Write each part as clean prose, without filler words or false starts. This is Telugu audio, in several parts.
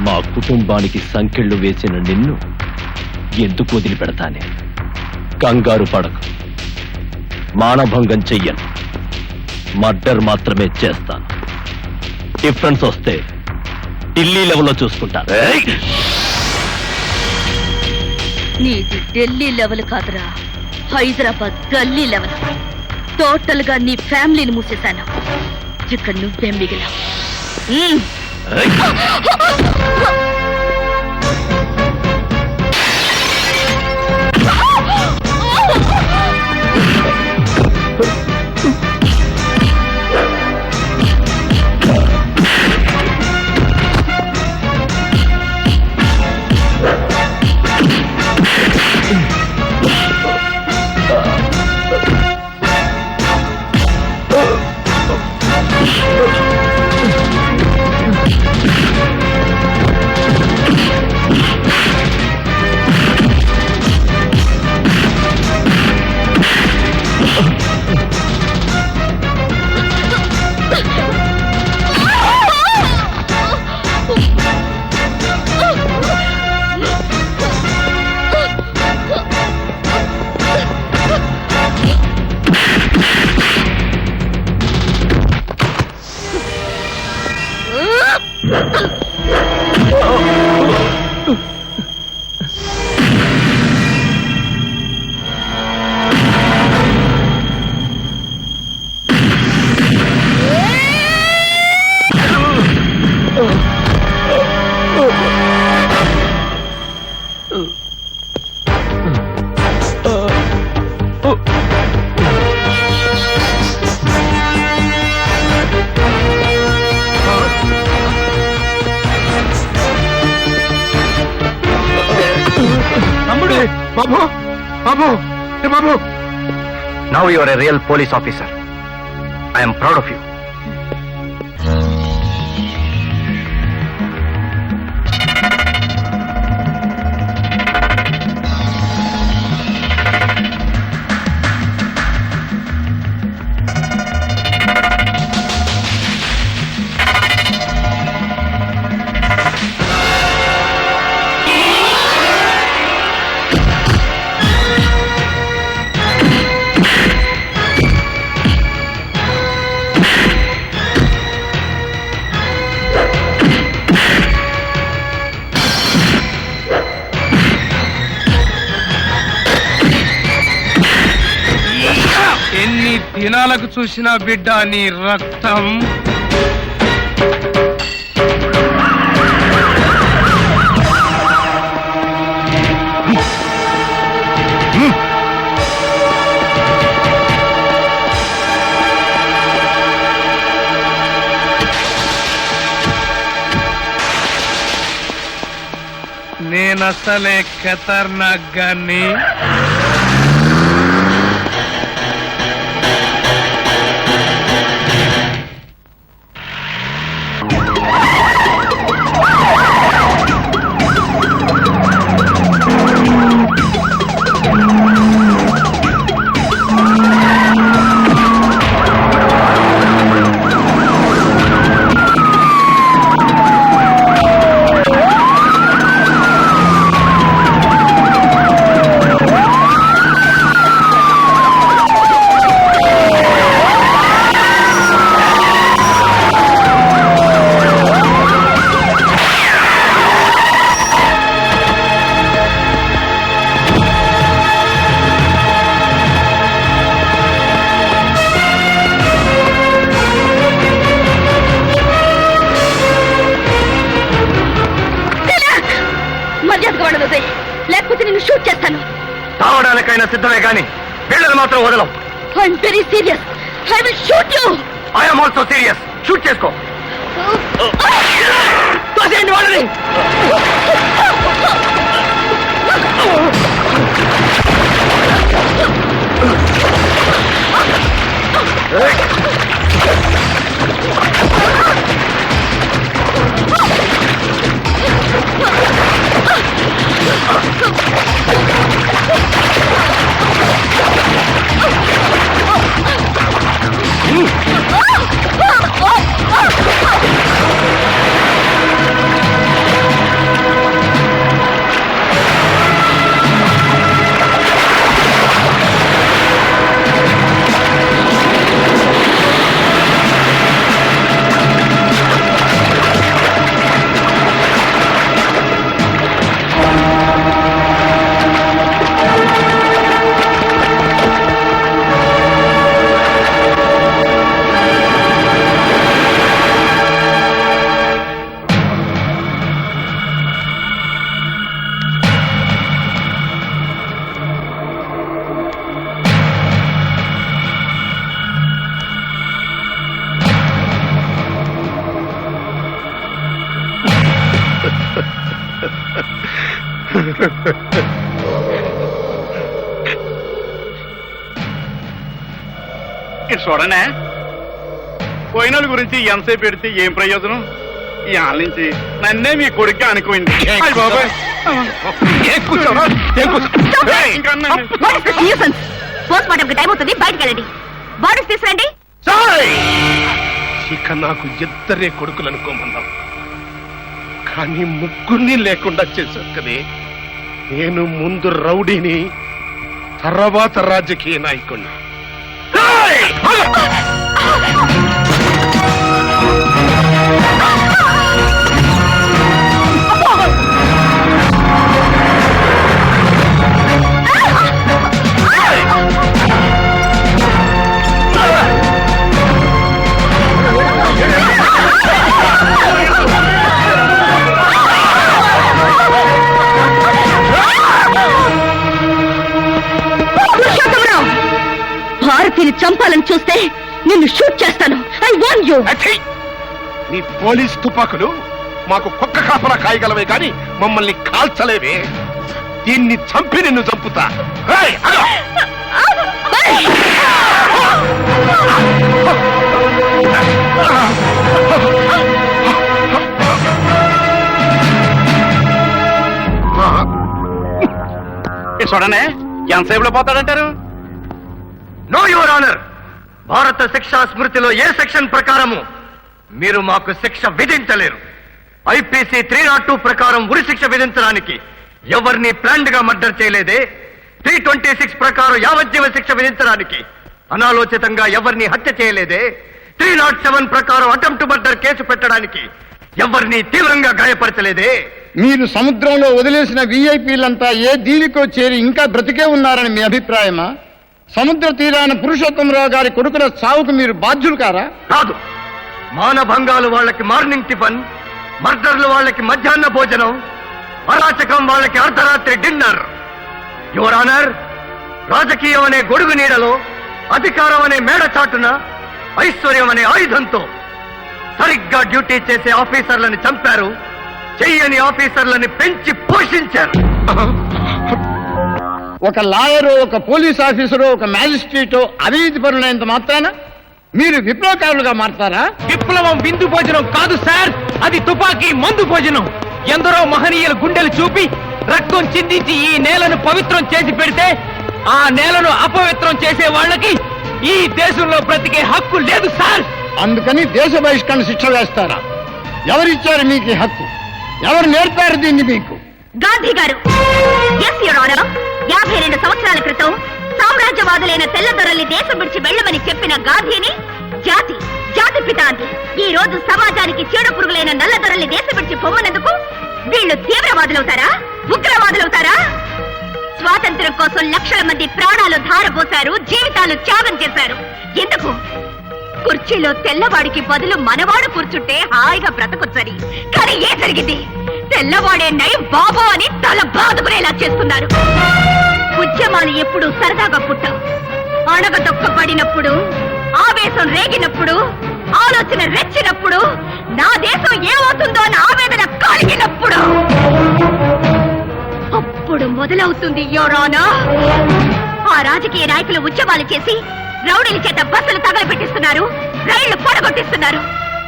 మా కుటుంబానికి సంకెళ్ళు వేసిన నిన్ను ఎందుకు వదిలిపెడతానే? కంగారు పడకు, మానభంగం చెయ్యను, మర్డర్ మాత్రమే చేస్తాను. డిఫరెన్స్ వస్తే ఢిల్లీ లెవెల్లో చూసుకుంటాను. నీది ఢిల్లీ లెవెల్ కాదురా, హైదరాబాద్ గల్లీ లెవెల్. టోటల్ గా నీ ఫ్యామిలీని మూసేశాను. ఇక్కడ నువ్వే మిగిలా. Babu! Babu! Hey, Babu! Now you are a real police officer. I am proud of you. ఎన్ని దినాలకు చూసిన బిడ్డ నీ రక్తం. నేనసలే ఖతర్నాక్ గాన్ని. లేకపోతే నేను షూట్ చేస్తాను. తావడానికైనా సిద్ధమే కానీ వీళ్ళని మాత్రం వదలం. I'm very serious. I will shoot you. I am also serious. Shoot చేసుకో. తోసేయండి వాళ్ళని. ఇది చూడనే పోయిన వాళ్ళ గురించి ఎంతసేపు పెడితే ఏం ప్రయోజనం ఈ ఆళ్ళ నుంచి నన్నే మీ కొడుకు అనుకోండి పోస్ట్ మార్టం టైం అవుతుంది, బయటకు వెళ్ళండి. బాడీస్ తీసుకురండి. ఇక నాకు ఇద్దరే కొడుకులు అనుకోమన్నాం, కానీ ముగ్గురిని లేకుండా చేశావు కదే. నేను ముందు రౌడీని, తర్వాత రాజకీయ నాయకుడిని. భారతిని చంపాలని చూస్తే నిన్ను షూట్ చేస్తాను. I want you. నీ పోలీస్ తుపాకులు మాకు కుక్క కాపలా కాయగలవే కానీ మమ్మల్ని కాల్చలేవే. దీన్ని చంపి నిన్ను చంపుతా. చూడనే ఎంతసేపులో పోతాడంటారు? నో యువర్ ఆనర్, భారత శిక్షా స్మృతిలో ఏ సెక్షన్ ప్రకారము మీరు మాకు శిక్ష విధించలేరు. ఐపీసీ 302 ప్రకారం ఉరి శిక్ష విధించడానికి ఎవరిని ప్లాన్డ్ గా మర్డర్ చేయలేదే. 326 ప్రకారం యావజ్జీవ శిక్ష విధించడానికి అనాలోచితంగా ఎవరిని హత్య చేయలేదే. 307 ప్రకారం అటెంప్ట్ మర్డర్ కేసు పెట్టడానికి ఎవరిని తీవ్రంగా గాయపరచలేదే. మీరు సముద్రంలో వదిలేసిన వీఐపీలంతా ఏ దీనికో చేరి ఇంకా బ్రతికే ఉన్నారని మీ అభిప్రాయమా? సముద్ర తీరాన పురుషోత్తమరావు గారి కొడుకుల చావుకు మీరు బాధ్యులు కారా? కాదు. మానభంగాలు వాళ్ళకి మార్నింగ్ టిఫిన్, మర్డర్లు వాళ్ళకి మధ్యాహ్న భోజనం, అరాచకం వాళ్ళకి అర్ధరాత్రి డిన్నర్. యువర్ ఆనర్, రాజకీయం అనే గొడుగు నీడలో, అధికారం అనే మేడ చాటున, ఐశ్వర్యం అనే ఆయుధంతో సరిగ్గా డ్యూటీ చేసే ఆఫీసర్లను చంపారు. చెయ్యని ఆఫీసర్లని పెంచి పోషించారు. ఒక లాయరో, ఒక పోలీస్ ఆఫీసరో, ఒక మ్యాజిస్ట్రేటో అవినీతి పరులైనంత మాత్రాన మీరు విప్లవకారులుగా మారతారా? విప్లవం విందు భోజనం కాదు సార్, అది తుపాకీ మందు భోజనం. ఎందరో మహనీయుల గుండెలు చూపి రక్తం చిందించి ఈ నేలను పవిత్రం చేసి పెడితే ఆ నేలను అపవిత్రం చేసే వాళ్ళకి ఈ దేశంలో బ్రతికే హక్కు లేదు సార్. అందుకని దేశ బహిష్కరణ శిక్ష వేస్తారా? ఎవరిచ్చారు మీకు ఈ హక్కు? ఎవరు నేర్పారు దీన్ని మీకు? గాంధీ గారు. Yes your honour. 52 సంవత్సరాల క్రితం సామ్రాజ్యవాదులైన తెల్లదొరల్ని దేశం విడిచి వెళ్లమని చెప్పిన గాంధీని జాతి పిత అంది. ఈ రోజు సమాజానికి చీడ పురుగులైన నల్లదొరల్ని దేశం విడిచి పొమ్మనందుకు వీళ్ళు తీవ్రవాదులవుతారా, ఉగ్రవాదులవుతారా? స్వాతంత్ర్యం కోసం లక్షల మంది ప్రాణాలు ధారపోశారు, జీవితాలు త్యాగం చేశారు. ఎందుకు? కుర్చీలో తెల్లవాడికి బదులు మనవాడు కూర్చుంటే హాయిగా బ్రతకొచ్చని. కానీ ఏం జరిగింది? తెల్లవాడే నయం బాబో అని తల బాదుకునేలా చేస్తున్నారు. ఉద్యమాలు ఎప్పుడు సరదాగా పుట్టవు. అణగదొక్కబడినప్పుడు, ఆవేశం రేగినప్పుడు, ఆలోచన రెచ్చినప్పుడు, నా దేశం ఏమవుతుందో అని ఆవేదన కలిగినప్పుడు అప్పుడు మొదలవుతుంది యువర్ ఆనర్. ఆ రాజకీయ నాయకులు ఉద్యమాలు చేసి రౌడీల చేత బస్సులు తగలబెట్టిస్తున్నారు, రైళ్లు పొడగొట్టిస్తున్నారు.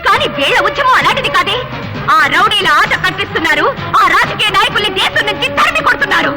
కానీ వీళ్ల ఉద్యమం అలాంటిది కాదే. ఆ రౌడీల ఆట కట్టిస్తున్నారు, ఆ రాజకీయ నాయకుల్ని దేశం నుంచి తరిమి కొడుతున్నారు.